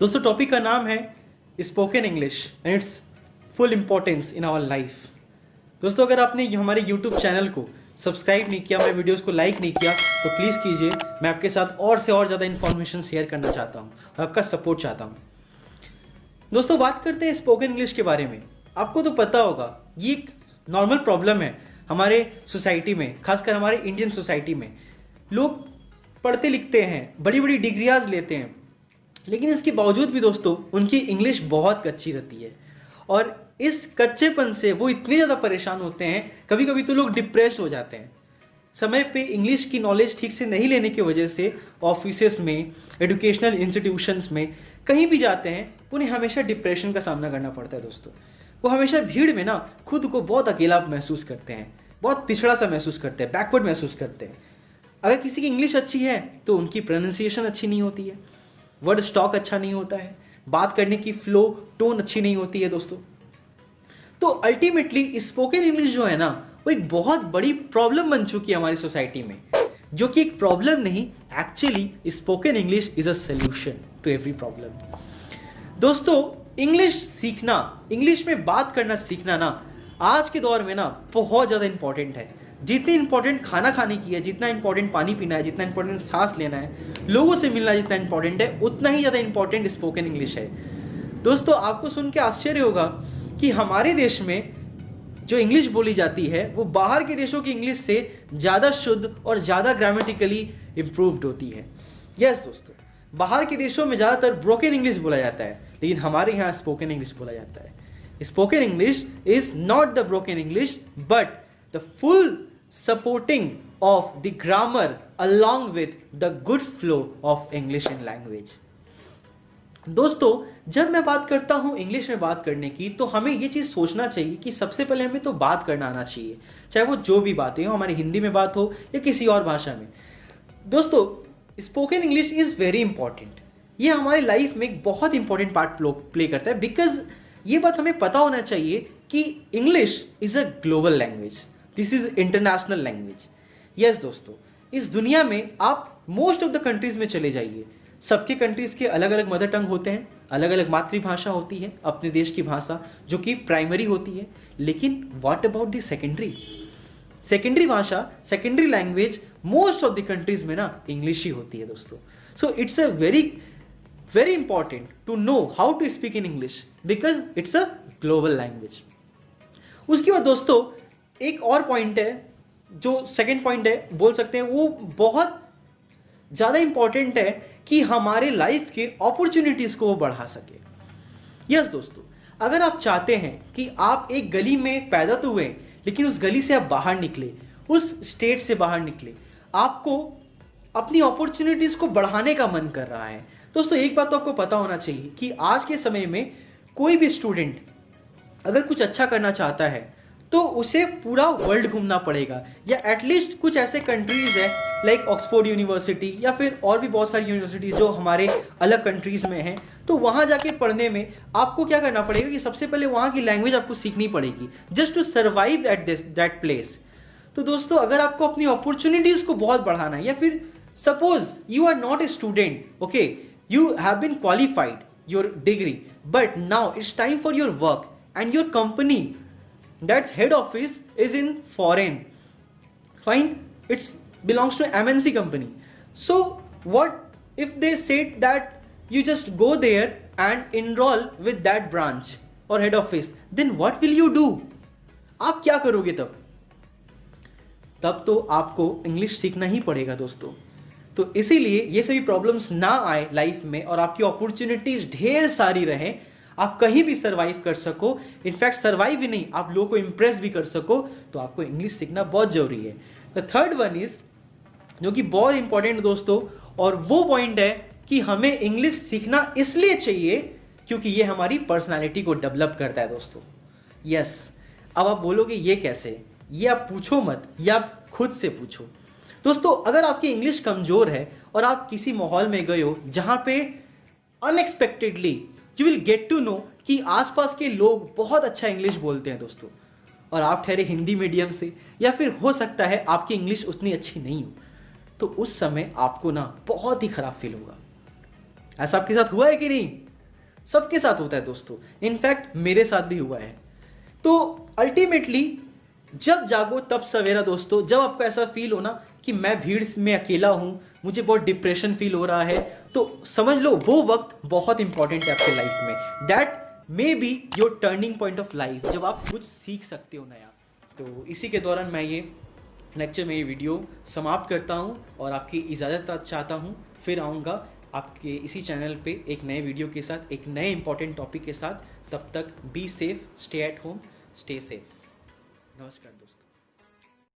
दोस्तों टॉपिक का नाम है spoken English and it's full importance in our life. दोस्तों अगर आपने हमारे यूट्यूब चैनल को सब्सक्राइब नहीं किया, हमारे वीडियोस को लाइक नहीं किया तो प्लीज़ कीजिए। मैं आपके साथ और से और ज़्यादा इन्फॉर्मेशन शेयर करना चाहता हूँ और आपका सपोर्ट चाहता हूँ। दोस्तों बात करते हैं स्पोकन इंग्लिश के बारे में। आपको तो पता होगा ये एक नॉर्मल प्रॉब्लम है हमारे सोसाइटी में, खासकर हमारे इंडियन सोसाइटी में। लोग पढ़ते लिखते हैं, बड़ी बड़ी डिग्रियाज लेते हैं, लेकिन इसके बावजूद भी दोस्तों उनकी इंग्लिश बहुत कच्ची रहती है और इस कच्चेपन से वो इतने ज़्यादा परेशान होते हैं, कभी कभी तो लोग डिप्रेस्ड हो जाते हैं। समय पे इंग्लिश की नॉलेज ठीक से नहीं लेने की वजह से ऑफिसेस में, एजुकेशनल इंस्टीट्यूशंस में कहीं भी जाते हैं, उन्हें हमेशा डिप्रेशन का सामना करना पड़ता है। दोस्तों वो हमेशा भीड़ में ना खुद को बहुत अकेला महसूस करते हैं, बहुत पिछड़ा सा महसूस करते हैं, बैकवर्ड महसूस करते हैं। अगर किसी की इंग्लिश अच्छी है तो उनकी प्रोनाउंसिएशन अच्छी नहीं होती है, वर्ड स्टॉक अच्छा नहीं होता है, बात करने की फ्लो टोन अच्छी नहीं होती है दोस्तों। तो अल्टीमेटली स्पोकन इंग्लिश जो है ना वो एक बहुत बड़ी प्रॉब्लम बन चुकी है हमारी सोसाइटी में, जो कि एक प्रॉब्लम नहीं, actually spoken English is a solution to every problem. दोस्तों इंग्लिश सीखना, इंग्लिश में बात करना सीखना ना आज के दौर में ना बहुत ज़्यादा इंपॉर्टेंट है। जितनी इंपॉर्टेंट खाना खाने की है, जितना इंपॉर्टेंट पानी पीना है, जितना इंपॉर्टेंट सांस लेना है, लोगों से मिलना जितना इंपॉर्टेंट है, उतना ही ज़्यादा इंपॉर्टेंट स्पोकन इंग्लिश है। दोस्तों आपको सुन के आश्चर्य होगा कि हमारे देश में जो इंग्लिश बोली जाती है वो बाहर के देशों की इंग्लिश से ज़्यादा शुद्ध और ज़्यादा ग्रामेटिकली इम्प्रूव्ड होती है। यस दोस्तों, बाहर के देशों में ज़्यादातर ब्रोकन इंग्लिश बोला जाता है, लेकिन हमारे यहाँ स्पोकन इंग्लिश बोला जाता है। Spoken English is not the broken English but the full supporting of the grammar along with the good flow of English in language। दोस्तों जब मैं बात करता हूं इंग्लिश में बात करने की, तो हमें ये चीज सोचना चाहिए कि सबसे पहले हमें तो बात करना आना चाहिए, चाहे वो जो भी बातें हो, हमारी हिंदी में बात हो या किसी और भाषा में। दोस्तों spoken English is very important, ये हमारी लाइफ में एक बहुत इंपॉर्टेंट पार्ट प्ले करता है, बिकॉज ये बात हमें पता होना चाहिए कि English is a global language, this is international language. Yes दोस्तों, इस दुनिया में आप मोस्ट ऑफ द कंट्रीज में चले जाइए, सबके कंट्रीज के अलग अलग मदर टंग होते हैं, अलग अलग मातृभाषा होती है, अपने देश की भाषा जो कि प्राइमरी होती है। लेकिन व्हाट अबाउट द सेकेंडरी भाषा, secondary language most of the countries में ना इंग्लिश ही होती है दोस्तों। So it's a very important to know how to speak in English because it's a global language. उसके बाद दोस्तों एक और पॉइंट है, जो सेकंड पॉइंट है बोल सकते हैं, वो बहुत ज्यादा इंपॉर्टेंट है कि हमारे लाइफ के अपॉर्चुनिटीज को वो बढ़ा सके। यस दोस्तों, अगर आप चाहते हैं कि आप एक गली में पैदा तो हुए लेकिन उस गली से आप बाहर निकले, उस स्टेट से बाहर निकले, आपको अपनी अपॉर्चुनिटीज को बढ़ाने का मन कर रहा है। दोस्तों एक बात तो आपको पता होना चाहिए कि आज के समय में कोई भी स्टूडेंट अगर कुछ अच्छा करना चाहता है तो उसे पूरा वर्ल्ड घूमना पड़ेगा, या एटलीस्ट कुछ ऐसे कंट्रीज है लाइक ऑक्सफोर्ड यूनिवर्सिटी या फिर और भी बहुत सारी यूनिवर्सिटीज जो हमारे अलग कंट्रीज में हैं, तो वहां जाके पढ़ने में आपको क्या करना पड़ेगा कि सबसे पहले वहां की लैंग्वेज आपको सीखनी पड़ेगी just to survive at that place. तो दोस्तों अगर आपको अपनी अपॉर्चुनिटीज को बहुत बढ़ाना है, या फिर suppose you are not a student, okay, you have been qualified your degree, but now it's time for your work and your company that's head office is in foreign, fine, it's belongs to MNC company. So what if they said that you just go there and enroll with that branch or head office, then what will you do? आप क्या करोगे तब तो आपको English सीखना ही पड़ेगा दोस्तों। तो इसीलिए ये सभी प्रॉब्लम्स ना आए लाइफ में और आपकी अपॉर्चुनिटीज ढेर सारी रहें, आप कहीं भी सर्वाइव कर सको, इनफैक्ट सर्वाइव ही नहीं, आप लोगों को इंप्रेस भी कर सको, तो आपको इंग्लिश सीखना बहुत जरूरी है। द थर्ड वन इज, जो कि बहुत इंपॉर्टेंट दोस्तों, और वो पॉइंट है कि हमें इंग्लिश सीखना इसलिए चाहिए क्योंकि ये हमारी पर्सनालिटी को डेवलप करता है दोस्तों। यस, अब आप बोलोगे ये कैसे, ये आप पूछो मत, ये आप खुद से पूछो। दोस्तों अगर आपकी इंग्लिश कमजोर है और आप किसी माहौल में गए हो जहां पे unexpectedly you will get to know कि आसपास के लोग बहुत अच्छा इंग्लिश बोलते हैं दोस्तों, और आप ठहरे हिंदी मीडियम से, या फिर हो सकता है आपकी इंग्लिश उतनी अच्छी नहीं हो, तो उस समय आपको ना बहुत ही खराब फील होगा। ऐसा आपके साथ हुआ है कि नहीं? सबके साथ होता है दोस्तों, इनफैक्ट मेरे साथ भी हुआ है। तो अल्टीमेटली जब जागो तब सवेरा दोस्तों, जब आपको ऐसा फील हो ना कि मैं भीड़ में अकेला हूं, मुझे बहुत डिप्रेशन फील हो रहा है, तो समझ लो वो वक्त बहुत इंपॉर्टेंट है आपके लाइफ में। That may be your turning point of life, जब आप कुछ सीख सकते हो नया। तो इसी के दौरान मैं ये लेक्चर में ये वीडियो समाप्त करता हूँ और आपकी इजाज़त चाहता हूँ। फिर आऊँगा आपके इसी चैनल पे एक नए वीडियो के साथ, एक नए इंपॉर्टेंट टॉपिक के साथ। तब तक be safe, stay at home, stay safe. नमस्कार दोस्तों।